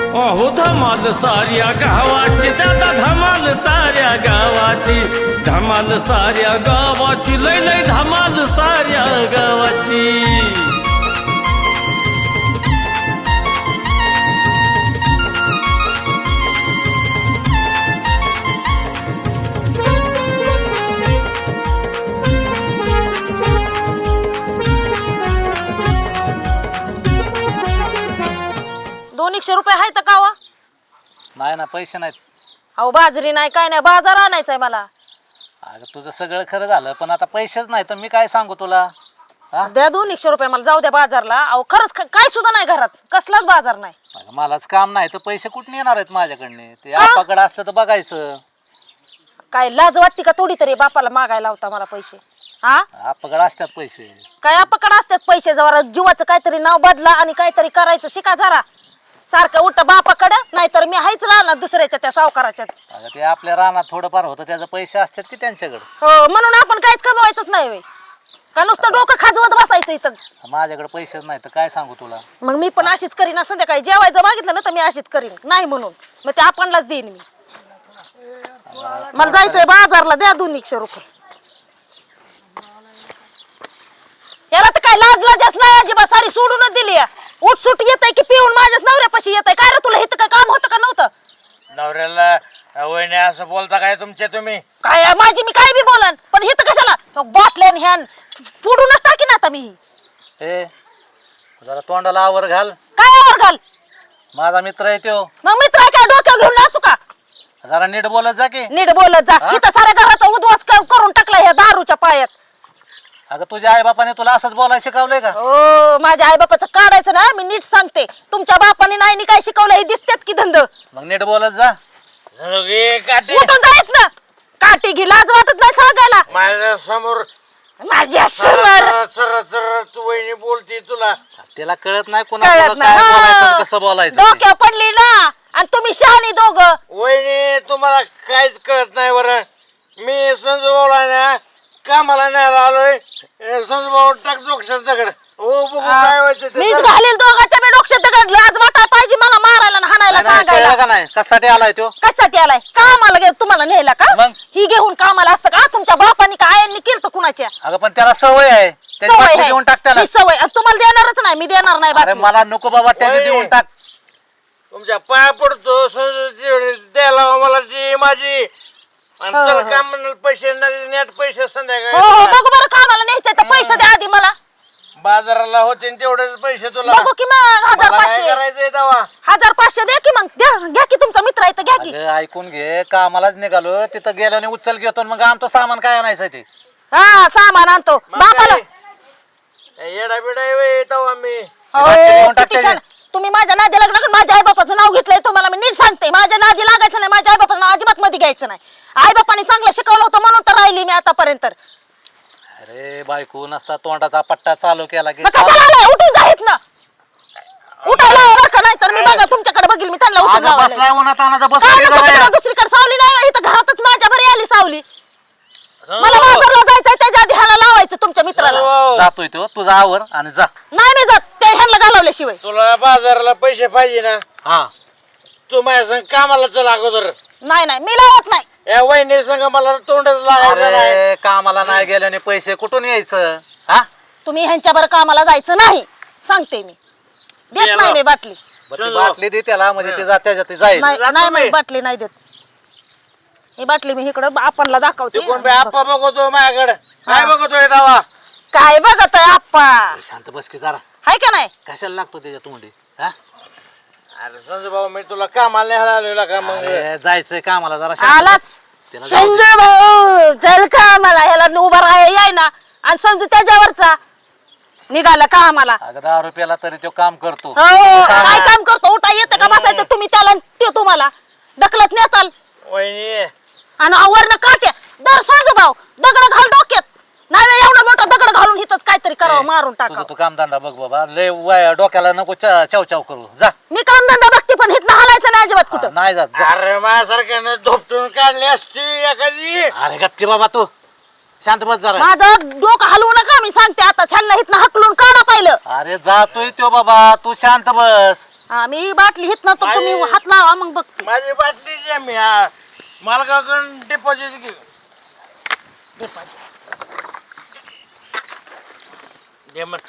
अहो धमाल साऱ्या गावाची दादा धमाल साऱ्या गावाची धमाल साऱ्या गावाची लय लय धमाल साऱ्या गावाची ₹200 आहेत का वा? नाही ना पैसे नाहीत. अहो बाजरी नाही काय नाही बाजार आणायचंय मला. अगं तुझं सगळं खरं झालं पण आता पैसेच नाही तर मी काय सांगू तुला. द्या ₹200 मला जाऊ द्या बाजारला. अहो खरंच काय सुद्धा नाही घरात कसलाच बाजार नाही. अगं मलाच काम नाही तर पैसे कुठून येणार आहेत माझ्याकडने. ते आपाकडे असलं तर बघायचं. काय लाज वाटते का थोडी तरी बापाला मागायला होता मला पैसे. हा आपाकडे असतात पैसे. काय आपाकडे असतात पैसे जरा जीवाचं काहीतरी नाव बदला आणि काहीतरी करायचं शिका जरा. सारखं उठ बापाकडे नाहीतर मी हायच राहणार दुसऱ्याच्या त्या सावकाराच्या. अगं ते आपल्या रानात थोडंफार होतं त्याचे पैसे असतात की त्यांच्याकडे. हो म्हणून आपण काहीच कमवायचंच नाही होय का नुसतं डोकं खाजवत बसायचं इथं. माझ्याकडे पैसेच नाही तर काय सांगू तुला. मग मी पण अशीच करीन संध्याकाळी जेवायचं मागितलं ना तर मी अशीच करीन नाही म्हणून मग ते आपणलाच देईन मी. मला जायचंय बाजारला द्या ₹200. याला तर काय लाज लाजच नाही अजिबात सारी सोडूनच दिली. उठ सुट येतय की पिऊन माझ्याच नवऱ्यापाशी येतय. काय रे तुला इथं काय काम होतं का नव्हतं? नवऱ्याला वहिनी असं बोलता काय तुमच्या तुम्ही? काय माझी मी काय बी बोलन पण इथं कशाला बाटल्यान ह्यान फोडूनच टाकीन आता मी. ए जरा तोंडाला आवर घाल. काय आवर घाल? माझा मित्र आहे तो. मग मित्र आहे काय डोक्यावर घेऊन नाचू का? जरा नीट बोलत जा की. नीट बोलत जा. इथं साऱ्या घराचा उद्ध्वस्त करून टाकला ह्या दारूच्या पायात. अगं तुझ्या आई बापाने तुला असंच बोलायला शिकवलंय का? हो माझ्या आई बापाचं काढायचं ना मी नीट सांगते. तुमच्या बापाने नाही काय शिकवलं हे दिसतेत की धंद. मग नीट बोलत जा. उठून जायत ना काठी घे लाज वाटत नाही सांगायला. माझ्या समोर माझ्या समोर वहिनी बोलते तुला. त्याला कळत नाही कळत कोणाला नाही. काय बोलायचं हा. आणि कसं बोलायचं ते. डोक्यावर पडली ना आणि तुम्ही शहाणी दोघं. वहिनी तुम्हाला काहीच कळत नाही बरं. मी संजू भाऊला ना कामाला न्यायला आलोय. संजू भाऊ टाक डोक्यात दगड. हो बघू काय व्हायचं ते मीच झालं. घालील दोघांच्या बी डोक्यात दगड. लाज वाटाय पाहिजे मला मारायला आणि हाणायला नाही, नाही, सांगायला. कळलं का नाही कशासाठी आलाय तो? कशासाठी आलाय? कामाला गेलं तुम्हाला नेला का? मग? ही घेऊन कामाला असतं का? तुमच्या बापाने का आयांनी केलं कुणाच्या? अगं पण त्याला सवय आहे त्याची सवय बाटली आहे. देऊन टाक त्याला. ही सवय आणि तुम्हाला देणारच नाही. मी देणार नाही अरे बाटली. मला नको बाबा त्याची होय. देऊन टाक. तुमच्या पाया पडतो संजू द्यायला मला जी माझी आणि हो, चल हो. काम म्हणाल पैसे नेट पैसे हो हो संध्याकाळी बघू बरं कामाला न्यायचंय तर पैसे द्या आधी मला. बाजाराला होते तेवढेच पैसे तुला. बघू की मग मला काय 1500 करायचंय तेव्हा? 1500 द्या की मग. घ्या की तुमचा मित्र आहे तर घ्या की. अगं ऐकून घे कामालाच निघालो तिथं गेल्याने उचल घेतो आणि मग आमचं सामान काय आणायचं ते. हा सामान आणतो बापाला. येडा बिडा तेव्हा मी हो, बाटली घेऊन टाक किती त्याची. छान. तुम्ही माझ्या नादी लागला का? माझ्या आई बापाचं नाव घेतलंय तुम्हाला मी नीट सांगते. माझ्या नादी लागायचं नाही. माझ्या आई बापाचं नाव अजिबात मध्ये घ्यायचं नाही. आई बापाने चांगलं शिकवलं होतं म्हणून तर राहिली मी आतापर्यंत. अरे बायको नसता तोंडाचा पट्टा चालू केला की मग कशाला आलाय? उठून जायत ना. उठायला बरं का नाही तर मी बघा तुमच्याकडे बघील मी त्यांना उठून अगं लावायला. बसलाय उन्हात आणायचा काय नको तिकडं बस. दुसरीकडे सावली नाही इथं घरातच माझ्या बरी आली सावली. मला बाजारला जायचंय त्याच्या आधी ह्याला लावायचं तुमच्या मित्राला. जातोय तो तुझा आवर आणि जा. नाही नाही जात त्या ह्यांना घालवल्याशिवाय. तुला बाजाराला पैसे पाहिजे ना हा तू माझ्या संग कामाला चल अगोदर. नाही नाही मी लावत नाही. या वहिनी संग मला तोंडच लागायचं नाही. अरे कामाला नाही गेल्याने पैसे कुठून यायचं? हा तुम्ही ह्यांच्यावर कामाला जायचं नाही सांगते मी. देत नाही मी बाटली. बरं ती बाटली दे त्याला म्हणजे ते त्याच्यात जाईल. नाही जातो नाही मी. मी बाटली नाही देत. ही बाटली मी इकडं आपणला दाखवते. ते कोण बी आप्पा बघतो माझ्याकडे काय बघतोय तेव्हा? काय बघत आहे आप्पा? शांत बस की जरा. हाय का नाही? कशाला लागतो त्याच्या तोंडी? हा अरे संजू भाऊ मी तुला कामाला न्यायला आलेला का मग? अरे, जायचंय कामाला जरा शांत आलाच बस. त्याला जाऊ दे. संजू भाऊ चल का मला ह्याला उभा राहाय ना आणि संजू त्याच्यावरचा निघाला का आम्हाला. अगं 10 रुपयाला तरी तो काम करतो. हो काय काम करतो? उठा येतं का बसायचं तुम्ही त्याला आणि ते तुम्हाला ढकलत नेताल वहिनी आणि वरनं काट्या दर संजू भाऊ दगड घाल डोक्यात. नाही एवढा मोठा दगड घालून हिथंच काहीतरी करावं मारून तुझं टाकावं. तू कामधंदा बघ बाबा लय डोक्याला नको चाव चाव करू जा. मी कामधंदा बघते पण हिथनं हलायचं नाही अजिबात हा, कुठं. नाही जात जा. अरे माझ्यासारख्यानं धोपटून काढली असती एखादी. अरे गपकी बाबा तू शांत बस जरा. माझं डोकं हलवू नका मी सांगते आता. छान हिथनं हकलून काढा पाहिलं. अरे जातोय तो बाबा तू शांत बस. मी बाटली हित ना तर तुम्ही आई. हात लावा मग बघते. माझी बाटली द्या मी मालकाकडून डिपॉझिट घे दे मग.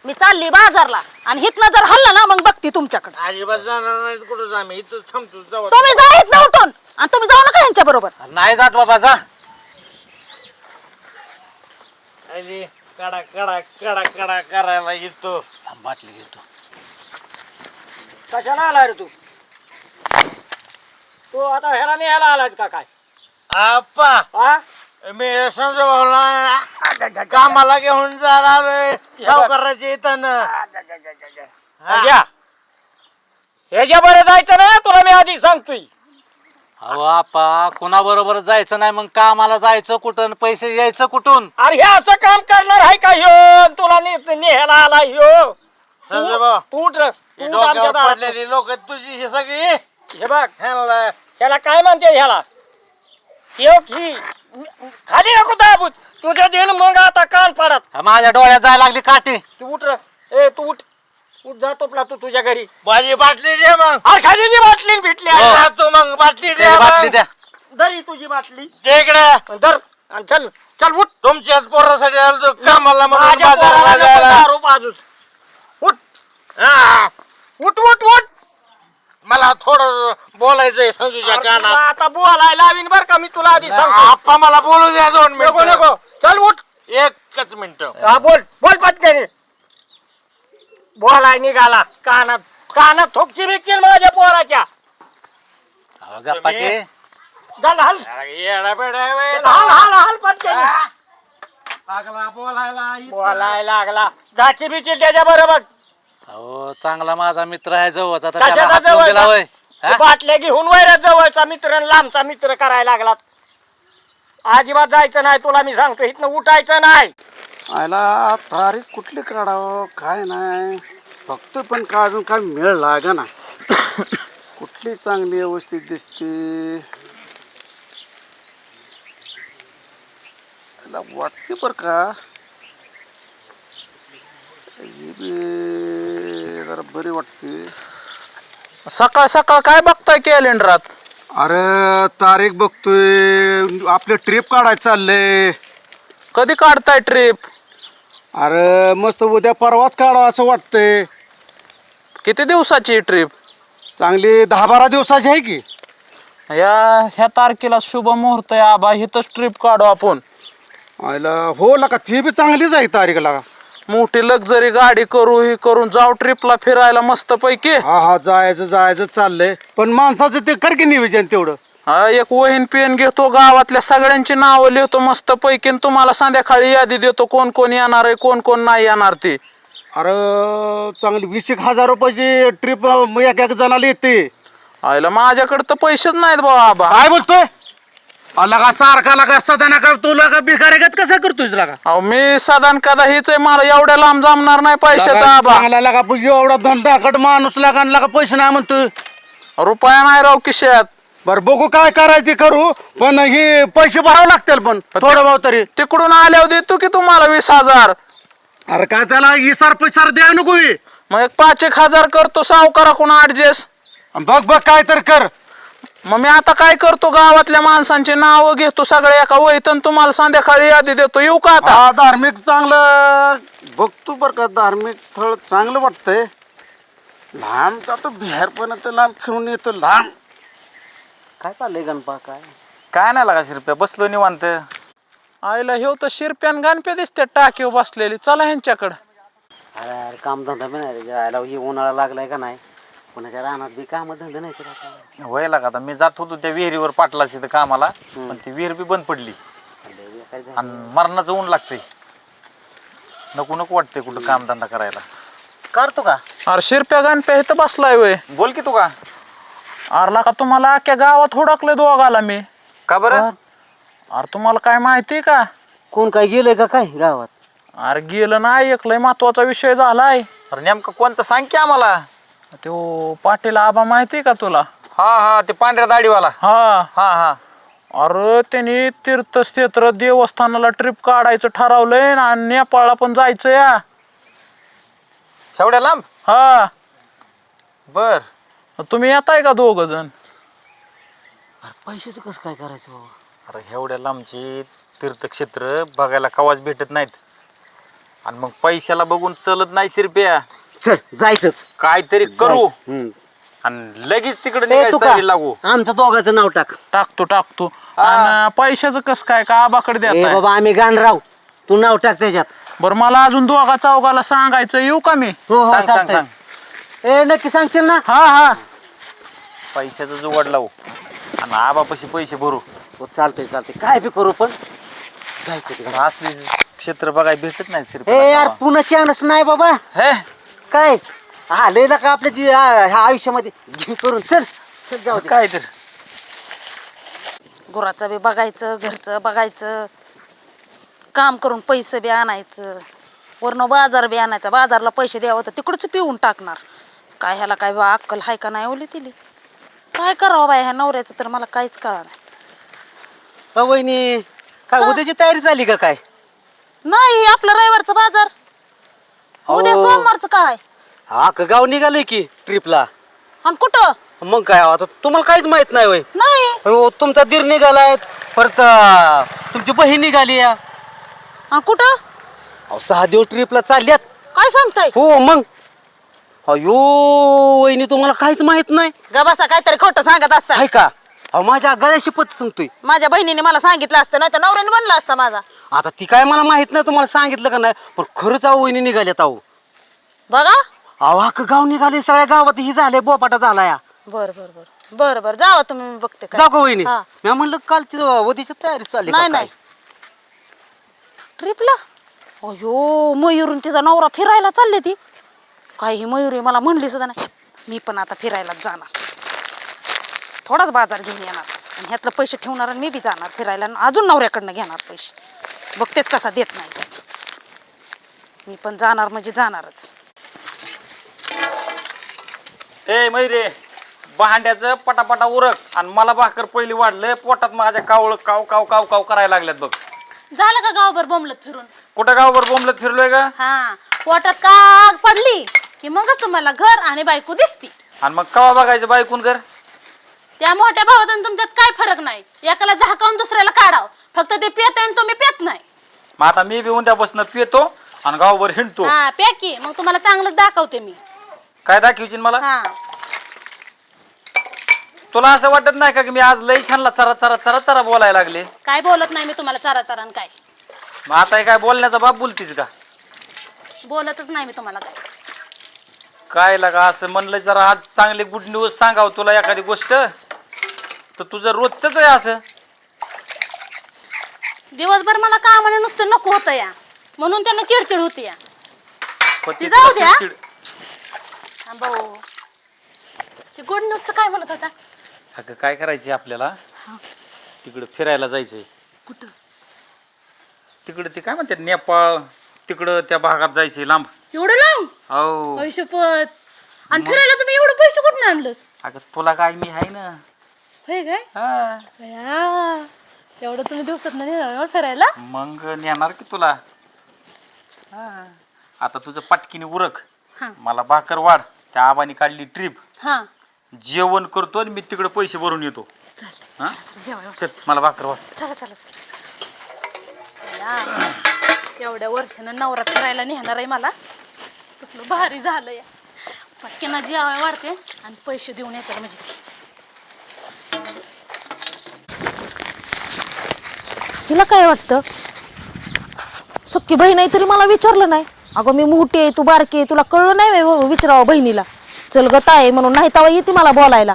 मी चालली बाजारला आणि हितनं जर हल्ला ना मग बघते तुमच्याकडे. अजिबात जाणार नाही कुठं आम्ही इथं थांबतो जाऊ तुम्ही जा हितनं उठून आणि तुम्ही जाऊ नका यांच्या बरोबर. नाही जात बाबा जा. अरे कडा कडा कडा कडा करायला येतो. बाटली घेतो. कशाला आलाय रे तू? तू आता ह्याला न्यायला आलायस का काय? आप्पा हा? मी संजय भाऊला कामाला घेऊन जायला आलोय सावकाराच्या इथं. संजय, ह्याच्या बरं जायचं ना तुला मी आधी सांगतोय. अहो आपा कोणाबरोबर जायचं नाही मग कामाला जायचं कुठून आणि पैसे यायचं कुठून. अरे हे असं काम करणार आहे का ह्यो? तुला न्यायला आला ह्यो. संजय भाऊ तू उठ रे. तू उठ डोक्यावर आमच्या दारात. पडलेली लोक तुझी ही सगळी हे बघ ह्याला ह्याला काय म्हणते ह्याला? ही खाली नको दाबूच तुझ्या दिन मग आता कान पाडत. माझ्या डोळ्यात जायला लागली काठी. तू उठ रे. ए तू उठ. उठ जातो तू तुझ्या घरी. माझी बाटली दे मग. अरे खाली बाटली भेटली आहे. जातो मग बाटली दे बाटली द्या. दरी तुझी बाटली दे इकडे. धर आणि चल चल उठ. तुमच्याच पोरासाठी आलो कामाला म्हणून माझ्या बाजाराला पोराला जायला. नको दारू पाजूस. उठ हा. उठ उठ उठ. मला थोडं बोलायचंय संजूच्या अरे तुला कानात. आता बोलायला लावीन बर का मी तुला आधी सांगतो. आप्पा मला बोलू द्या 2 नको मिनिट. नको चल उठ. एकच मिनिट. हा बोल बोल पटकन. बोलाय निघाला कानात कानात थोकची बिकतील माझ्या पोराच्या. अहो, गप्पा की. चल हल येडा बेडा आहे चल, हल हल हल पटकन. लागला बोलायला. बोलाय लागला जाची बिची त्याच्या बरोबर. अहो चांगला माझा मित्र आहे जवळचा तर कशाचा त्याला हात लावून दिला होय. जवळ बाटल्या घेऊन वैऱ्या जवळचा मित्र आणि लांबचा मित्र करायला लागला. अजिबात जायचं नाही तुला मी सांगतो. इथनं उठायचं नाही. आयला तारीख कुठली काढावं काय नाही फक्त पण का अजून काय मेळ लागा ना. कुठली चांगली व्यवस्थित दिसते याला वाटते बरं का. ही बी जरा बरी वाटते. सकाळ सकाळ काय बघताय कॅलेंडरात? अरे तारीख बघतोय आपले ट्रिप काढायचं चाललंय. कधी काढताय ट्रिप? अरे मस्त उद्या परवाच काढावं असं वाटतंय. किती दिवसाची ट्रिप? चांगली 10-12 दिवसाची आहे की. ह्या तारखेला शुभ मुहूर्त आहे आबा, हिथंच ट्रिप काढू आपण. आयला हो लका ती बी चांगलीच आहे तारीख लागा. मोठी लक्झरी गाडी करू ही करून जाऊ ट्रिपला फिरायला मस्त पैकी. हा हा जायचं चाललंय पण माणसाचं ते कर की नियोजन तेवढं. एक वहीन पेन घेतो, गावातल्या सगळ्यांची नावं लिहितो मस्त पैकी, तुम्हाला संध्याकाळी यादी देतो कोण कोण येणार आहे कोण कोण नाही येणार ते. अरे चांगली 20,000 रुपयाची ट्रिप एक जणाला येते. आयला माझ्याकडे तर पैसेच नाहीत बाबा आबा. काय बोलतोय? आला का सारखा लागा सदाना का तुला का भिकारेगत कसं करतोय लागा? अहो मी साधारण कदा हीच आहे, मला एवढ्या लांब जमणार नाही पैशाचा आबा. चांगला लागा एवढा धंदाकड माणूस लागा लागा पैसे नाही म्हणतोय. रुपया नाही राव खिशात. बर बघू काय करायचं ते करू पण हे पैसे भरावे लागतील पण थोडं भाव तरी. तिकडून आल्यावर देतो की तुम्हाला 20,000. अरे काय त्याला इसार पैसार द्या नको हे. मग 5,000 करतो सावकाराकडून ऍडजस्ट. बघ काय तर कर. मग मी आता काय करतो, गावातल्या माणसांची नावं घेतो सगळ्या एका वहीत आणि तुम्हाला संध्याकाळी यादी देतो. येऊ का आता? हा धार्मिक चांगलं बघतो बर का. धार्मिक स्थळ चांगलं वाटतंय. लांब जातो बिहारपर्यंत लांब फिरून येतो लांब. काय चाललंय गणपा काय? काय नाही लागा शिरप्या, बसलो निवांत. आईला ह्यो तर शिरप्यान गणप्या दिसते टाकीवर बसलेली. चला ह्यांच्याकडं. अरे अरे कामधंदा पण नाही रे. आयला ही उन्हाळा लागलाय का नाही. कोणाच्या रानात बी काम धंदा नाही केला. होय लागा आता मी जात होतो त्या विहिरीवर पाटलाशी तर कामाला, पण ती विहीर बी बंद पडली आणि मरणाचं ऊन लागतंय. नको नको वाटतंय कुठं कामधंदा करायला. करतो का? अरे शिरप्या गणप्या इथं बसलाय वय. बोल की तू का? अरे का तुम्हाला अख्ख्या गावात हुडकले दोघाला मी. का बरं? अरे तुम्हाला काय माहिती का? कोण काय गेलंय का काय गावात? अरे गेलं नाही, एक लय महत्वाचा विषय झालाय. अरे नेमका कोणचा सांग की आम्हाला. तो पाटील आबा माहिती का तुला? हा हा ते पांढऱ्या दाढीवाला. हा हा हा अरे त्यांनी तीर्थक्षेत्र देवस्थानाला ट्रिप काढायचं ठरवलंय आणि नेपाळला पण जायचं या. एवढ्या लांब? हा बर तुम्ही येताय का दोघ जण? अरे पैशाचं कसं काय करायचं बाबा? अरे एवढ्या लांबची तीर्थक्षेत्र बघायला कवाच भेटत नाहीत आणि मग पैशाला बघून चलत नाही शिरप्या. चल जायचंच. काहीतरी करू हम्म. आणि लगेच तिकडे ए, तू निघायचं का? तयारी लागू. आमच्या दोघांचं नाव टाक. टाकतो आणि पैशाचं कसं काय का आबाकडे ए देताय? बाबा आम्ही गाणराव, तू नाव टाक त्याच्यात. बरं मला अजून दोघा चौघाला सांगायचं, येऊ का मी? हो हो सांग सांग चालतंय. सांग. ए नक्की सांगशील ना? हा पैशाचं जुगाड लावू आणि आबापाशी पैसे भरू. हो चालतंय काय बी करू पण जायचं तिकडे. असली क्षेत्र बघायला भेटत नाही ए शिरप्या. यार पुण्याची आणस नाही बाबा. हे काय आलंय ना का आपल्या ह्या आयुष्यामध्ये घे करून. चल चल जाऊ दे. काय तर गुराचं बी बघायचं, घरचं बघायचं, काम करून पैसे बी आणायचं, वरनं बाजार बी आणायचा, बाजारला पैसे द्यावं तर तिकडचं पिऊन टाकणार. काय ह्याला काय बा अक्कल हाय का नाही ओली तिली? काय करावं बाय ह्या नवऱ्याचं तर मला काहीच कळणार नाही. वहिनी काय उद्याची तयारी झाली का काय? नाही आपलं रविवारचं बाजार, उद्या अहो. सोमवारचं काय हा का गाव निघालंय की ट्रिपला? आणि कुठं? मग काय आता तुम्हाला काहीच माहित नाही होय? नाही हो तुमचा दीर निघालाय, परत तुमची बहीण निघाली या. आणि कुठं? अहो 6 दिवस ट्रिपला चालल्यात. काय सांगताय? हो मग अयो वहिनी तुम्हाला काहीच माहित नाही गबासा काहीतरी खोटं सांगत असता. आहे का? अहो माझ्या गळ्याशी पत सांगतोय. माझ्या बहिणीने मला सांगितलं असतं, नाही तर नवऱ्याने म्हणलं असतं माझा. आता ती काय मला माहित नाही तुम्हाला सांगितलं का नाही, पण खरंच अहो वहिनी निघाल्यात. अहो बघा. अहो अख्खं गाव निघाले, सगळ्या गावात ही झाले, बोपाटा झाला या. बर जावा तुम्ही, मी बघते काय. जाऊ का वहिनी? हा. मी म्हणलं कालची उद्याची तयारी चालली का नाही काय? नाही ट्रिपला अयो मयूरून तिचा नवरा फिरायला चालले ती. काय ही मयुरी मला म्हणली सुद्धा नाही. मी पण आता फिरायलाच जाणार, थोडाच बाजार घेऊन येणार आणि ह्यातलं पैसे ठेवणार आणि मी बी जाणार फिरायला आणि अजून नवऱ्याकडनं घेणार पैसे. बघतेच कसा देत नाही. मी पण जाणार म्हणजे जाणारच. ए मैरे भांड्याचं पटापटा उरक आणि मला भाकर पहिली वाढलं पोटात माझ्या कावळ काव काव काव काव करायला लागल्यात बघ. झालं का गावभर बोंबलत फिरून? कुठं गावभर बोंबलत फिरलोय का? हा पोटात काग पडली की मगच तुम्हाला घर आणि बायको दिसती. आणि मग कवा बघायचं बायकून कर? त्या मोठ्या भावात आणि तुमच्यात काय फरक नाही. एकाला झाकावून दुसऱ्याला काढाव, फक्त ते पेत आणि तुम्ही पेत नाही. मग आता मी बी उद्यापासून पितो आणि गावभर हिंडतो. हा प्या की, मग तुम्हाला चांगलं दाखवते मी. काय दाखवशील मला? हा तुला असं वाटत नाही का की मी आज लई छानला चरा चरा चरा चरा बोलायला लागले? काय बोलत नाही मी तुम्हाला चारा चारान, काय मग आता हे काय बोलण्याचा बाप बोलतीस का? बोलतच नाही मी तुम्हाला. काय काय लागा असं म्हणलं जरा आज चांगली गुड न्यूज सांगाव तुला एखादी गोष्ट तर तुझं रोजच आहे असं. दिवसभर मला कामाने नुसतं नको होतं या, म्हणून त्यांना चिडचिड होती या. पण ती ती जाऊ तुला द्या. चिडचिड- हा, भाऊ ते गुड न्यूजचं काय म्हणत होता? अगं काय करायची आपल्याला तिकडं फिरायला जायचंय. कुठं? तिकडं ते काय म्हणतात नेपाळ, तिकडं त्या भागात जायचंय लांब. एवढं लांब? हो पैशपत. आणि फिरायला तुम्ही एवढं पैसे कुठून आणलंस? अगं तुला काय मी आहे ना. होय काय? हा. या, एवढं तुम्ही दिवसात नाही फिरायला? मग नेणार की तुला. हा. आता तुझं पटकीने उरक, मला भाकर वाढ. त्या आबानी काढली ट्रिप, हा जेवण करतो आणि मी तिकडे पैसे भरून येतो. हा? चल मला भाकर वाढ. चला चला चला. एवढ्या वर्षानं नवरा फिरायला नेणार आहे मला. कसलं भारी झालं या. पटकन जेवाय वाढते आणि पैसे देऊन येतात म्हणजे ते. तिला काय वाटतं? सक्की बहीण आहे तरी मला विचारलं नाही. अगं मी मोठी आहे, तू बारकी आहे, तुला कळलं नाही विचारावं बहिणीला. चल गं ताई म्हणून, नाही तेव्हा येते मला बोलायला.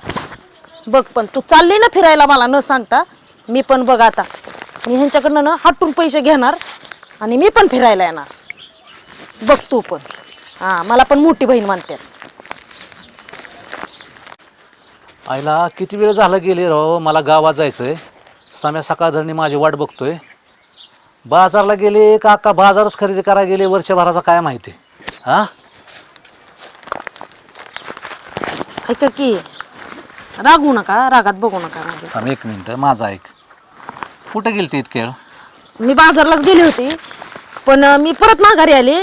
बघ पण तू चालली ना फिरायला मला न सांगता. मी पण बघ आता मी ह्यांच्याकडनं ना हटून पैसे घेणार आणि मी पण फिरायला येणार. बघ तू पण. हा मला पण मोठी बहीण म्हणते. आईला किती वेळ झाला गेले राव, मला गावात जायचंय. सम्या सकाळधरणी माझी वाट बघतोय. बाजारला गेले का अक्का बाजारच खरेदी करायला गेले वर्षभराचा काय माहिती. हा ऐका की, रागू नका, रागात बघू नका. म्हणजे थांब एक मिनिट, माझा ऐक. कुठं गेलते इतके वेळ? मी बाजारलाच गेली होती, पण मी परत माघारी आले.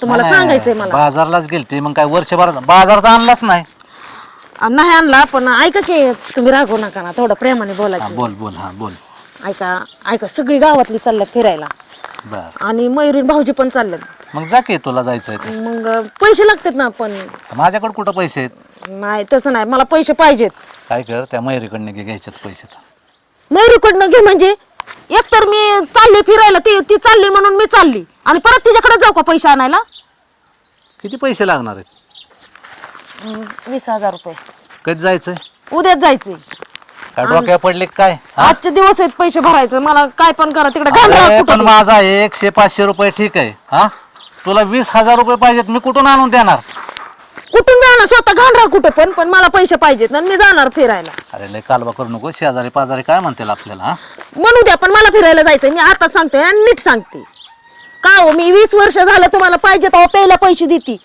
तुम्हाला नाही, सांगायचंय मला. बाजारलाच गेलते मग काय वर्षभराचा बाजारात आणलाच नाही? नाही आणला, पण ऐका की तुम्ही रागवू नका ना, थोडं प्रेमाने हा बोलायचं. बोल बोल हा बोल. ऐका ऐका, सगळी गावातली चालल्यात फिरायला बर आणि मयुरी भाऊजी पण चालल्यात. मग जा की, तुला जायचंय तर. मग पैसे लागतात ना, पण माझ्याकडे कुठं पैसे आहेत? नाही तसं नाही, मला पैसे पाहिजेत. काय कर, त्या मयुरीकडनं घ्यायच्यात पैसे तर. मयुरीकडनं घे म्हणजे एकतर मी चालली फिरायला, ती चालली म्हणून मी चालली आणि परत तिच्याकडे जाऊ का पैसे आणायला? किती पैसे लागणार आहेत? 20,000 रुपये. कधी जायचंय? उद्याच जायचंय. काय डोक्यावर पडले का काय? हा? आजचे दिवस आहेत पैसे भरायचं, मला काय पण करा तिकडे घाल अरे, राव पण कुठं. माझा 100-500 रुपये ठीक आहे. हा, तुला 20,000 रुपये पाहिजेत, मी कुठून आणून देणार? कुठून जाणार, स्वतः घाल राव कुठं पण मला पैसे पाहिजेत आणि मी जाणार फिरायला. अरे लय कालवा करू नको, शेजारी पाजारी काय म्हणतील आपल्याला? हा, म्हणू द्या, पण मला फिरायला जायचंय. मी आता सांगते आणि नीट सांगते. का हो, मी 20 वर्ष झालं तुम्हाला पाहिजे तेव्हा पहिला पैसे देते.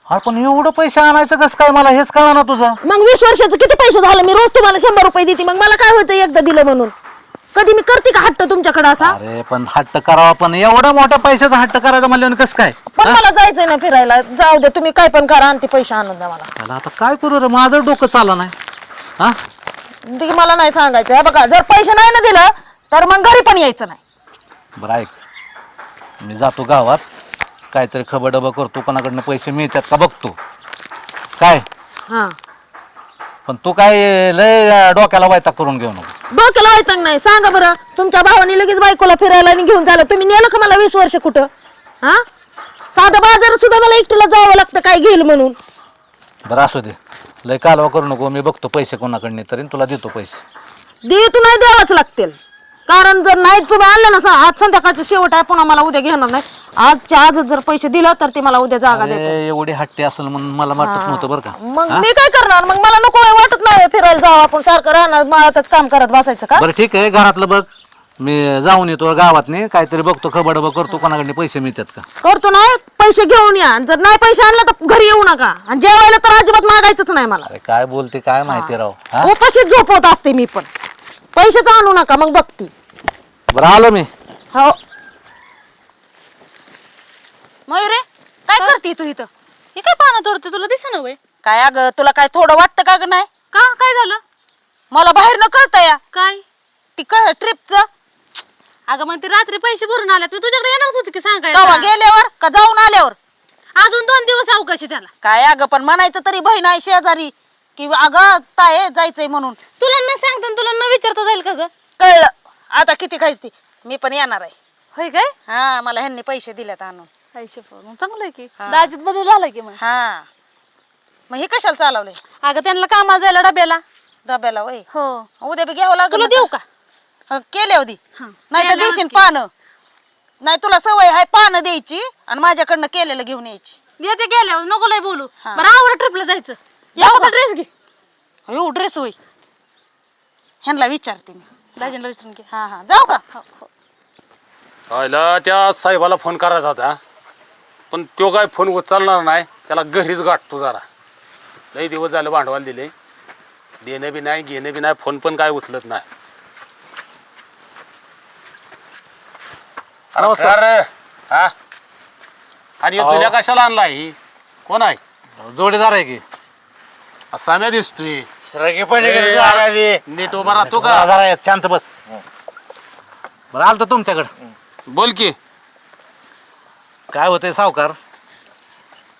अरे पण एवढं पैसे आणायचं कसं काय, मला हेच कळा ना तुझं. मग 20 वर्षाचं किती पैसे झालं? मी रोज तुम्हाला 100 रुपये देते, मग मला काय होतं एकदा दिलं म्हणून? कधी मी करते का हट्ट तुमच्याकडे असा? अरे पण हट्ट करावा, पण एवढा मोठ्या पैशाचा हट्ट करायचा म्हणल्यावर कसं काय? पण मला जायचंय ना फिरायला. जाऊ दे, तुम्ही काय पण करा आणि ते पैसे आणून द्या मला. त्याला आता काय करू रे, माझं डोकं चाललं नाही. हा, ते मला नाही सांगायचं. हे बघा, जर पैसे नाही ना दिलं तर मग घरी पण यायचं नाही. बरं ऐक, मी जातो गावात, काहीतरी खबरडबा करतो, कोणाकडनं पैसे मिळतात का बघतो. काय हा, पण तू काय लय डोक्याला वैताग करून घेऊ नको. डोक्याला वैताग नाही. सांगा बरं, तुमच्या भावाने लगेच बायकोला फिरायला आणि घेऊन झालं. तुम्ही नेलं का मला 20 वर्ष कुठं? हा, साधा बाजार सुद्धा मला एकटीला जावं लागतं काय घेईल म्हणून. बरं असू दे, लय कालवा करू नको, मी बघतो पैसे कोणाकडनं तरी तुला देतो पैसे. दे तू नाही द्यावाच लागतील, कारण जर नाही तुम्ही आणलं ना, आज संध्याकाळचं शेवट आहे, पुन्हा मला उद्या घेणार नाही. आजच्या आजच जर पैसे दिलं तर ते मला उद्या जागा देतात. अरे, एवढी हट्टी असेल म्हणून मला वाटत नव्हतं बरं का. मग मी काय करणार? मग मला नको वाटत नाही फिरायला जावं, आपण सारखं राहणार माळातच काम करत बसायचं का? बरं ठीक आहे, घरातलं बघ, मी जाऊन येतो गावातनी, काहीतरी बघतो खबरडबा करतो, कोणाकडे पैसे मिळतात का. करतो नाही, पैसे घेऊन या. आणि जर नाही पैसे आणले तर घरी येऊ नका, आणि जेवायला तर अजिबात मागायचंच नाही मला. अरे काय बोलते, काय माहिती राव. हा, उपाशीच झोपवत असते मी पण. पैसे तर आणू नका, मग बघती. बरं आलो मी. हो. मयुरे, काय करते तू इथं? हे काय पानं तोडते, तुला दिसे ना वय? काय अगं, तुला काय थोडं वाटतं का ग? नाही का काय झालं? मला बाहेर न कळतं या काय? ती ट्रिपचं. अगं मग ते रात्री पैसे भरून आल्यात, मी तुझ्याकडे येणारच होते की कवा सांगायला. गेल्यावर का जाऊन आल्यावर? अजून 2 दिवस अवकाश आहे त्याला. काय अगं, पण म्हणायचं तरी बहीण आहे शेजारी की अगं ताये जायचंय म्हणून. तुला न सांगता आणि तुला न विचारता जाईल का ग? कळलं आता किती खायची. मी पण येणार आहे. होय काय? हा, मला ह्यांनी पैसे दिलेत आणून. पैसे मग चांगलं आहे की, दाजीत बदल झाला की मग. हा, मग हे कशाला चालवलंय? अगं त्यांना कामाला जायला डब्याला. डब्याला वय हो. उद्या बी घ्यावं लागेल. तुला देऊ का? केले होती हा. नाही तर केल्यावरच देशील की. पानं. नाही तुला सवय आहे पानं द्यायची आणि माझ्याकडनं केलेलं घेऊन यायची. येते गेल्यावर नको लय बोलू. हा. बरं आवर ट्रिपला जायचं. यावं ड्रेस घे. हो, ड्रेस होय. ह्यांना विचारते मी. दाजींना विचारून घे. हा हा, जाऊ का? आयला त्या साहेबाला फोन करायचा होता, पण तो काय फोन उचलणार नाही. त्याला घरीच गाठतो जरा. लई दिवस झालं भांडवल दिले, देणं बी नाही घेणं बी नाही, फोन पण काय उचलत नाही. नमस्कार रे. हा, आणि तुझ्या कशाला आणलाय? ही कोण आहे? जोडीदार आहे की. साम्या दिसतोय. नीट उभा राहतो का? जरा शांत बस. बरं आलतो तुमच्याकडं. बोल की. काय होतंय सावकार,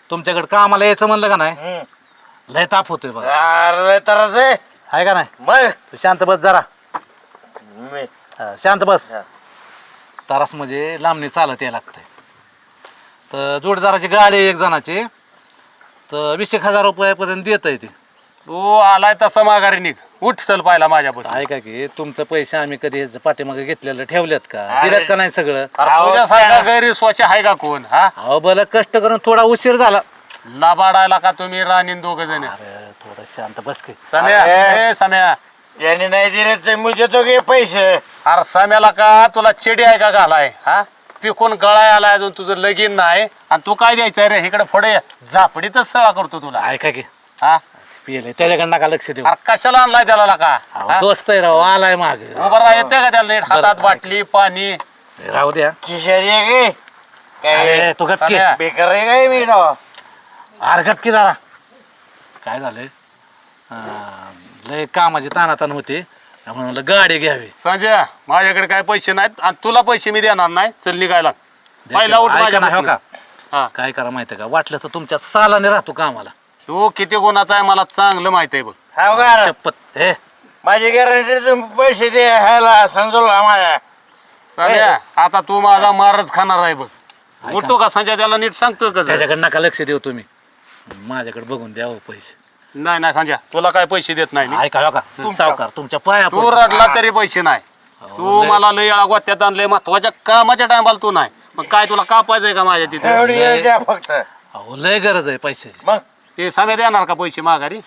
तुमच्याकडे कामाला यायचं म्हणलं का नाही, लय ताप होतोय बघा. अरे तरच आहे आहे का नाही? मग तू शांत बस जरा. शांत बस. तारास म्हणजे लांबणी चालत यायला लागतंय. तर जोडीदाराची गाडी आहे एक जणाची, तर 20,000 रुपयापर्यंत देत आहे ती. तू आलाय तसा माघारी निघ. उठ चल पाहिला माझ्यापासून. आहे का की तुमचं पैसे आम्ही कधी पाठीमागे घेतलेलं ठेवल्यात का, दिल्यात का नाही सगळं? तुझ्यासारखा गैर स्वच्छ आहे का कोण? हा, अहो बरं कष्ट करून थोडा उशीर झाला. लाबाडायला का तुम्ही राणीन दोघ जण? अरे थोडं शांत बस की. सम्या, ए सम्या, त्याने नाही दिले तर मुझे तो घे पैसे. अरे सम्याला का तुला चेडी आहे का घालाय? हा, पिकून गळाय आलाय, अजून तुझं लगीन नाही आणि तू काय द्यायचं रे? इकडे पुढे झापडीतच सळा करतो तुला. ऐका की, हा, पिले त्याच्याकडे नका लक्ष देऊ. अरे कशाला आणलाय त्याला का? अहो, दोस्त आहे राव, आलाय माग. उभं राहा येते का त्याला नीट? हातात बाटली पाणी. राहू द्या. खिशात ये गे अरे तू गपकी. सम्या, बेकार आहे काय मी ना. अरे गपकी जरा. काय झालंय, लय कामाची तानातान होते त्यामुळे म्हणलं गाडी घ्यावी. संजय माझ्याकडे काय पैसे नाहीत आणि तुला पैसे मी देणार नाही. चल निघायला पहिला उठ ऐका ना, हो माझ्या. का काय करा माहितीये का, वाटलं तर तुमच्या सालाने राहतो कामाला. तू किती गुणाचा आहे मला चांगलं माहित आहे बघ. सावकार शपथ हे माझी गॅरंटी तुम्ही पैसे द्यायला संजोला माझ्या. संजय आता तू माझा मारच खाणार आहे बघ. उठतो का संजय त्याला नीट सांगतोय का जरा? त्याच्याकडे नका लक्ष देऊ तुम्ही, माझ्याकडे बघून द्यावं पैसे. नाही नाही संजय तुला काय पैसे देत नाही मी. ऐका हो का सावकार, तुमच्या पाया तू रडला तरी पैसे नाही. तू मला लय वेळा गोत्यात आणले महत्वाच्या कामाच्या टायमाला तू नाही. मग काय तुला कापायचंय का माझ्या तिथे? एवढी वेळ द्या फक्त. अहो लय गरज आहे पैशाची. मग ते समय देणार का पैसे माघारी?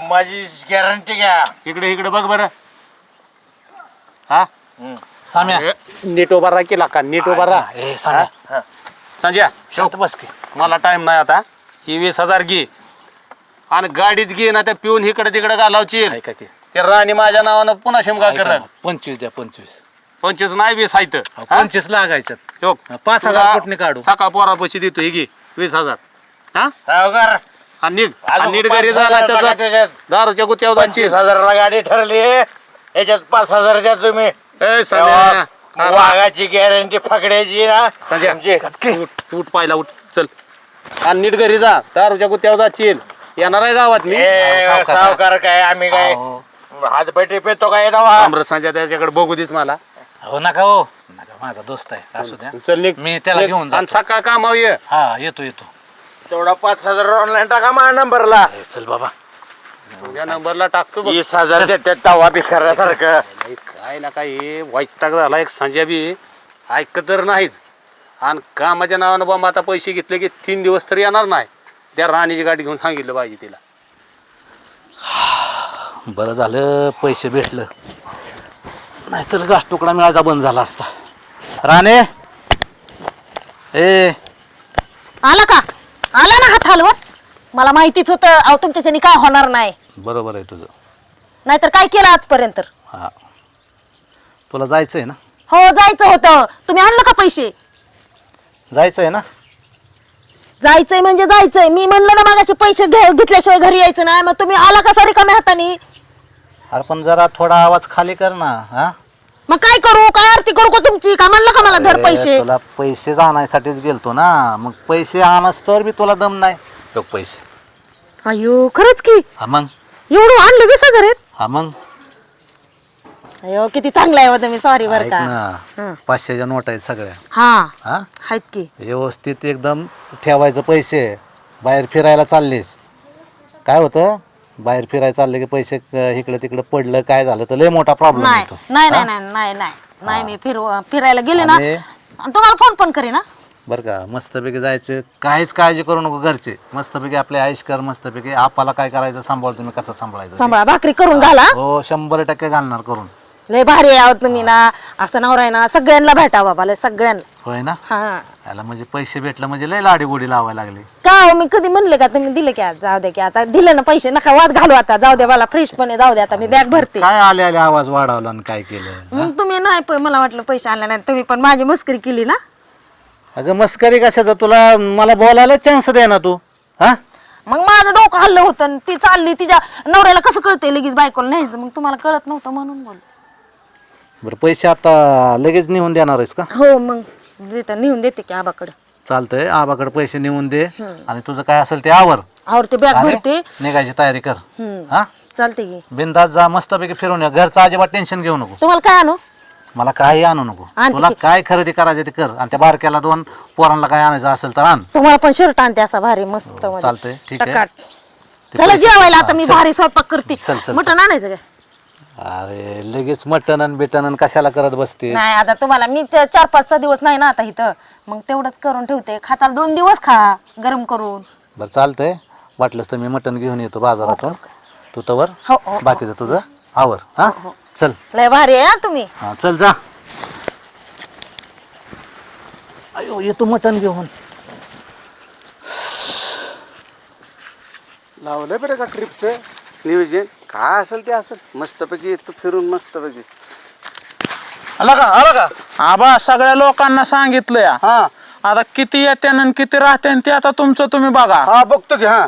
माझी गॅरंटी घ्या. इकडे इकडे बघ बरं. हा साम्या नीट उभा राहा केला का? नीट उभा राहा. ए साम्या संजय शांत बस की. मला टाइम नाही आता. ही 20,000 घे आणि गाडीत घे ना त्या पिऊन इकडे तिकडे घालावची. ऐका की, ते राणी माझ्या नावानं पुन्हा शिमगा ऐका कर. ना, 25 द्या 25. 25 नाही 20 आहेत. 25 लागायच्यात. 5,000 कुठने काढू? सकाळ पोरापाशी देतो ही घे 20,000. हा सावकार आणि निघ. आणि नीट घरी झाला त्याच्यात तर दारूच्या गुत्यावर जायची. 25,000ला गाडी ठरली. याच्यात 5,000 द्या तुम्ही. ए संजय वाघाची गॅरंटी फकड्याची ना संजय उठ उठ पाहिला उठ चल. आणि नीट घरी जा. दारूच्या गुत्यावर जाशील. येणार आहे गावात मी. सावकार काय आम्ही काय हातपट्टी पेतो काय आमरस संजय त्याच्याकडे बघू देस मला. हो नका हो नका, माझा दोस्त आहे असू द्या. चल निघ. मी त्याला घेऊन आणि जातो. सकाळ कामावर ये. हा येतो येतो. तेवढा 5,000 ऑनलाईन टाका माझ्या नंबरला. ए, चल बाबा. या नंबरला टाकतो बघ. 20,000 देतात तवा भिकारल्यासारखं. काय ना काय वैताग झाला एक संजय बी ऐकत तर नाहीच. आणि कामाच्या नावानं बाबा आता पैसे घेतले की 3 दिवस तरी येणार नाही. त्या राणीची गाडी घेऊन सांगितलं पाहिजे तिला. बरं झालं पैसे भेटलं, नाहीतर घास तुकडा मिळायचा बंद झाला असता. राणे ए आला का? आला ना हात हलवत. मला माहितीच होतं अहो तुमच्याच्यानी काय होणार नाही. बरोबर आहे तुझं. नाहीतर काय केलं आजपर्यंत? हा तुला जायचंय ना? हो जायचं होतं. तुम्ही आणलं का पैसे? जायचंय ना? जायचंय म्हणजे जायचंय. मी म्हणलं ना मागाशी पैसे घेतल्याशिवाय घरी यायचं नाही. मग तुम्ही आला का सारी कमी हातानी? अरे पण जरा थोडा आवाज खाली कर ना. हा मग काय करू? काय आरती करू का तुमची? का म्हणलं का मला धर अरे, पैसे? तुला पैसे आणायसाठीच गेलतो ना. मग पैसे आणस तर बी तुला दम नाही. लोक पैसे. अयो खरंच की हा मग. एवढं आणलं 20,000 आहेत? हा मग. अयो किती चांगला आहे हो तुम्ही. सॉरी बर ऐक का. ना, 500च्या नोट आहेत सगळ्या. हा हा आहेत की. व्यवस्थित एकदम ठेवायचं पैसे. बाहेर फिरायला चाललेस काय होतं, बाहेर फिरायला चालले की पैसे इकडे तिकडे पडलं काय झालं तर लय मोठा प्रॉब्लेम नाही येतो. नाही नाही नाही नाही नाही नाही मी फिरायला गेले ना आणि- आणि तुम्हाला फोन पण करी ना. बरं का, मस्तपैकी जायचं, काहीच काळजी करू नको. घरचे मस्तपैकी आपले आयुष कर. मस्तपैकी आपल्याला काय करायचं सांभाळ, तुम्ही कसं सांभाळायचं ते. सांभाळा भाकरी करून घाला. हो 100% घालणार करून. लय भारी आहोत तुम्ही ना. असं नवरा आहे ना सगळ्यांना भेटा बाबा. लय सगळ्यांना. होय ना. हा त्याला म्हणजे पैसे भेटलं म्हणजे लय लाडी गोडी लावायला लागले. का हो मी कधी म्हणले का तुम्ही दिले की? जाऊ दे की आता दिले ना पैसे. नका वाद घालू आता. जाऊ दे मला फ्रेशपणे जाऊ दे. आता मी बॅग भरते. काय आले आले आवाज वाढवला आणि काय केलं. मग तुम्ही नाही मला वाटलं पैसे आणले नाही. तुम्ही पण माझी मस्करी केली ना. अगं मस्करी कशाचं, तुला मला बोलायला चान्स दे ना तू. हा मग माझं डोकं हल्लं होतं आणि ती चालली. तिच्या नवऱ्याला कसं कळतंय लगेच बायकोला नाही. मग तुम्हाला कळत नव्हतं म्हणून बोल. बरं पैसे आता लगेच नेऊन देणार आहेस का? हो मग देता नेऊन देते की आबाकडे. चालतंय, आबाकडे पैसे नेऊन दे आणि तुझं काय असेल ते आवर. आवडते बॅग आणि भरते. निघायची तयारी कर. हा चालते की. बिनधास्त जा, मस्तपैकी फिरून ये. घरचं अजिबात टेन्शन घेऊ नको. तुम्हाला काय आणू? मला काही आणू नको. आणते तुला की. काय खरेदी करायचं ते कर. आणि त्या बारक्याला 2 पोरांना काय आणायचं असेल तर आण. तुम्हाला पण शर्ट आणते असा भारी मस्त मध्ये. चालतंय, ठीक आहे. टकाट. ते चला पैसे- जेवायला आता हा, मी चल. भारी स्वयंपाक करते. चल, चल, मटण आणायचं काय? अरे लगेच मटन आणि बिटन आणि कशाला करत बसते. नाही आता तुम्हाला मी 4-5 दिवस नाही ना आता इथं. मग तेवढंच करून ठेवते. खाताला 2 दिवस खा गरम करून. बरं चालतंय, वाटलंच तर मी मटन घेऊन येतो बाजारातून. तू तवर हो हो बाकीचं तुझं आवर. हा चल. लय भारी आहे हा तुम्ही. हा चल जा. अयो येतो मटन घेऊन. लावलंय बरं का ट्रिपचं नियोजन. काय असेल ते असेल. मस्तपैकी येतो फिरून मस्तपैकी. आला का आबा सगळ्या लोकांना सांगितलंय. हा आता किती येते आणि किती राहते ते आता तुमचं तुम्ही बघा. हा बघतो की. हा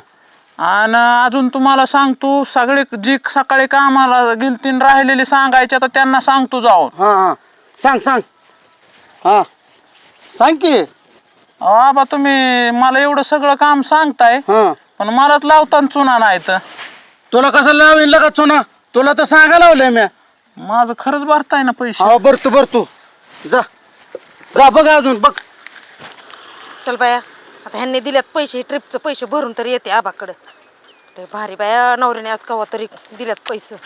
आणि अजून तुम्हाला सांगतो सगळे जी सकाळी कामाला गेलतीन राहिलेली सांगायचे तर त्यांना सांगतो जाऊन. हां सांग हां सांग की. अहो आबा तुम्ही मला एवढं सगळं काम सांगताय हां पण मलाच लावताना चुना नाही तर. तुला कसं लावेल का चुना? तुला तर सांगा लावलंय मी. माझं खरंच भरताय ना पैसे? हा भरतो जा बघ अजून बघ. चल बाया, आता ह्यांनी दिल्यात पैसे, ट्रिपचं पैसे भरून तरी येते आबाकडे. लय भारी बाया, नवऱ्याने आज कवा तरी दिल्यात पैसे.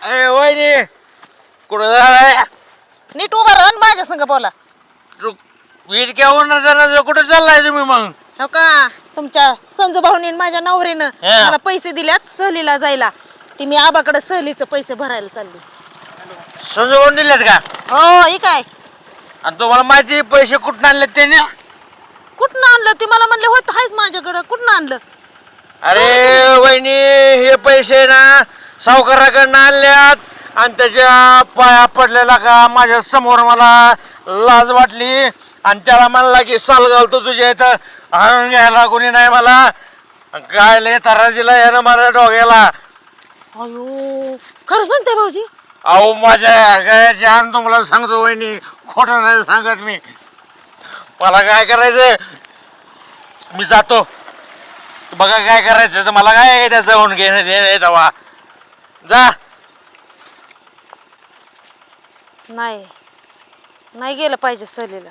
अरे वहिनी कुठं झालाय? नीट उभा राहा आणि माझ्या संग बोला. वीज घ्या होणार कुठं चाललाय तुम्ही मग? हो का, तुमच्या संजू भाऊनी माझ्या नवरीनं मला पैसे दिल्यात सहलीला जायला. ती मी आबाकडे सहलीचं पैसे भरायला चालली. संजोगून दिलेत का? हो ही काय आणि तुम्हाला माहिती पैसे कुठून आणले त्याने? कुठनं आणलं? ती मला म्हणले होत आहेत माझ्याकडं. कुठनं आणलं? अरे वहिनी हे पैसे ना सावकाराकडनं आणल्यात आणि त्याच्या पाया पडलेला का माझ्या समोर मला लाज वाटली आणि त्याला म्हणला की साल घालतो तुझ्या इथं आणून घ्यायला कोणी नाही मला. काय लय तराजीला यानं मला डोक्याला. अयो खरं सांगते भाऊजी? अहो माझ्या गळ्याची आण तुम्हाला सांगतो वहिनी, खोटं नाही सांगत मी. मला काय करायचं मी जातो, बघा काय करायचं तर मला काय त्या जाऊन घेणं देणं तेव्हा जा. नाही गेलं पाहिजे सहलीला.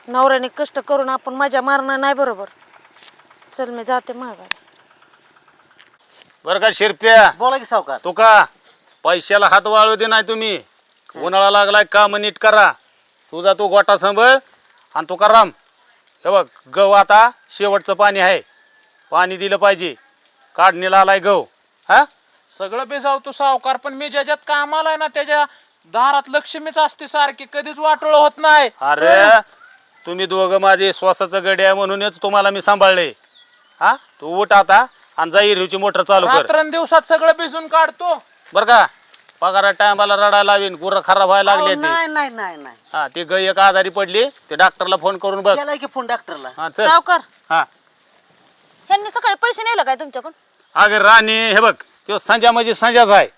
नवऱ्याने कष्ट करून आपण मजा मारणं नाही बरोबर. चल मी जाते माघारी. बरं का शिरप्या, बोला की सावकार. तो का पैशाला हात वाळू दे नाही तुम्ही. उन्हाळा लागलाय काम नीट करा. तुझा तो गोटा सांभाळ आणि तो राम हे बघ गहू आता शेवटचं पाणी आहे, पाणी दिलं पाहिजे. काढणीला आलाय गहू. हा सगळं बेजावतो सावकार, पण मी ज्याच्यात कामाला आहे ना त्याच्या दारात लक्ष्मीच असते सारखी, कधीच वाटोळ होत नाही. अरे तुम्ही दोघं माझे श्वासाचं गडी आहे म्हणूनच तुम्हाला मी सांभाळले. हा तू उठ आता आणि जा हिरवीची मोटर चालू कर. रात्रंदिवसात सगळं भिजून काढतो. बर का पगारा टायमाला रडायला लावीन, गुरं खराब व्हायला लागले ते. नाही हा ते गाय एक आजारी पडली, ते डॉक्टरला फोन करून बघ. केलाय की फोन डॉक्टरला. हा चल. सावकार, हा ह्यांनी सकाळी पैसे नेलं काय तुमच्याकडून? अगं राणी हे बघ तो संजय म्हणजे संजयच आहे.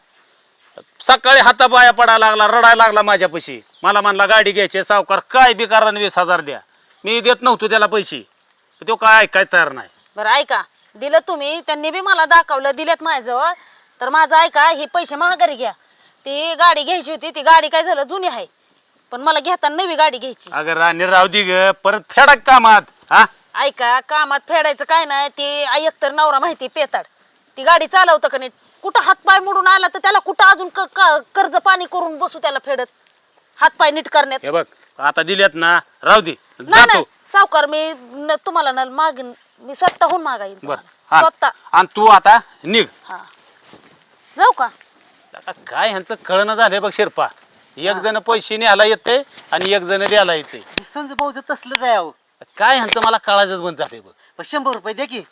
सकाळी हातापाया पडायला लागला, रडायला लागला माझ्यापाशी. मला म्हणला गाडी घ्यायची. सावकार काय बिकारान 20,000 द्या. मी देत नव्हतो त्याला पैसे, तो काय ऐकाय तयार नाही. बरं ऐका, दिलं तुम्ही, त्यांनी बी मला दाखवलं, दिल्यात माझ्याजवळ. तर माझं ऐका, हे पैसे महागारी घ्या. ती गाडी घ्यायची होती, ती गाडी काय झालं जुनी आहे, पण मला घेताना नवी गाडी घ्यायची. अगं राणी राहू दे ग, परत फेडक कामात. हा ऐका, कामात फेडायचं काय नाही, ते एकतर नवरा माहिती पेताड. ती गाडी चालवतं का नाही, कुठं हातपाय मोडून आला तर त्याला कुठं अजून कर्ज पाणी करून बसू त्याला फेडत. हातपाय नीट करण्यात. हे बघ आता दिल्यात ना, राहू दे नाही जातो. नाही सावकार, मी तुम्हाला ना मागीन, मी स्वतःहून मागाईन बर तुम्हाला. स्वतः. आणि तू आता निघ. हा जाऊ का? आता काय ह्यांचं कळणं झालंय बघ शिरपा. एक जण पैसे न्यायला येते आणि एक जण द्यायला येते. संजू भाऊचं तसलंच आहे अहो. काय ह्यांचं मला कळायचं बंद झालंय बघ. पण 100 रुपये द्या की.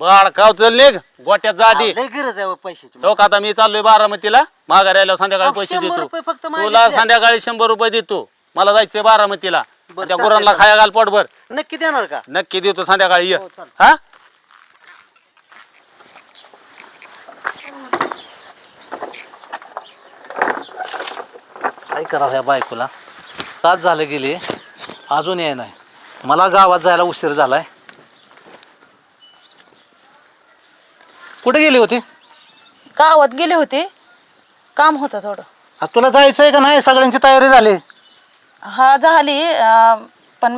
बाळ काव चल निघ, गोट्यात जा आधी. लय गरज आहे पैशाची. हो का आता मी चाललोय बारामतीला, माघारी आल्यावर संध्याकाळी पैसे 100 देतो. रुपये फक्त तुला मागितले. संध्याकाळी 100 रुपये देतो. मला जायचंय बारामतीला. बरं, त्या चालतंय, गुरांना चालतंय. खाया घाल पोटभर. नक्की देणार का? नक्की देतो संध्याकाळी ये. हो, चालतंय. हा काय करावं ह्या बायकोला? तास झालं गेले अजून ये नाही. मला गावात जायला उशीर झालाय. कुठे गेली होती? गावात गेले होते, काम होतं थोडं. तुला जायचंय का नाही? सगळ्यांची तयारी झाली. हा झाली, पण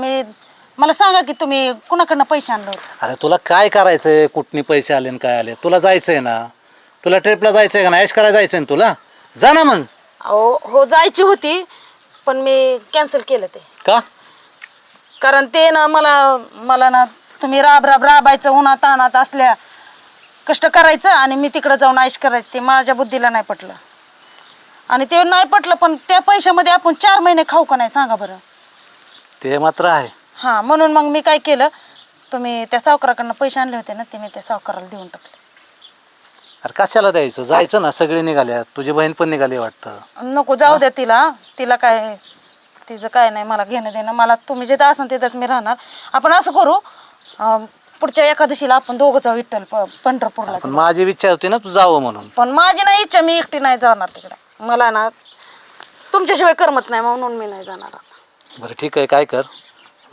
मला सांगा की तुम्ही कुणाकडनं पैसे आणले होते? अरे तुला काय करायचंय? कुठनी पैसे आले आणि काय आले? तुला जायचंय ना, तुला ट्रिपला जायचंय का नाही? ऐश करायला जायचंय ना तुला? जा ना मग. हो जायची होती, पण मी कॅन्सल केलं ते. का? कारण ते ना मला ना तुम्ही राबायचं, उन्हात ताणात असल्या कष्ट करायचं आणि मी तिकडं जाऊन ऐश करायचं, ते माझ्या बुद्धीला नाही पटलं. आणि ते नाही पटलं, पण त्या पैशामध्ये आपण 4 महिने खाऊ का नाही सांगा बरं? ते मात्र आहे. हां, म्हणून मग मी काय केलं, तुम्ही त्या सावकाराकडनं पैसे आणले होते ना, ते मी त्या सावकाराला देऊन टाकले. अरे कशाला द्यायचं? जायचं ना, सगळे निघाल्या. तुझी बहीण पण निघाली वाटतं. नको, जाऊ द्या तिला काय, तिचं काय नाही मला घेणं देणं. मला तुम्ही जिथं असाल तिथंच मी राहणार. आपण असं करू, पुढच्या एकादशीला आपण दोघं जाऊ विठ्ठल पंढरपूरला. पण माझी इच्छा होती ना तू जावं म्हणून. पण माझी नाही इच्छा, मी एकटी नाही जाणार तिकडे. मला ना तुमच्याशिवाय करमत नाही म्हणून मी नाही जाणार आता. बरं ठीक आहे, काय कर,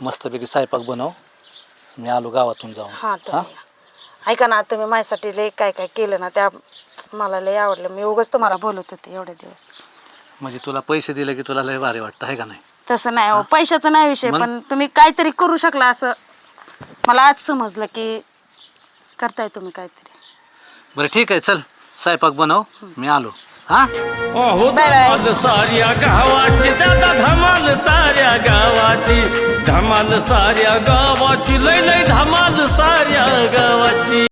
मस्तपैकी स्वयंपाक बनव, मी आलो गावातून जाऊन. हा तुम्ही ऐका ना, तुम्ही माझ्यासाठी लय काय काय केलं ना, त्या मला लय आवडलं. मी उगाच तुम्हाला बोलत होते एवढे दिवस. म्हणजे तुला पैसे दिले की तुला लय भारी वाटतं आहे का नाही? तसं नाही हो, पैशाचं नाही विषय, पण तुम्ही काहीतरी करू शकला असं मला आज समजलं की करताय तुम्ही काहीतरी. बरं ठीक आहे, चल स्वयंपाक बनव, मी आलो. हा अहो धमाल साऱ्या गावाची दादा, धमाल साऱ्या गावाची, धमाल साऱ्या गावाची, लय लय धमाल साऱ्या गावाची.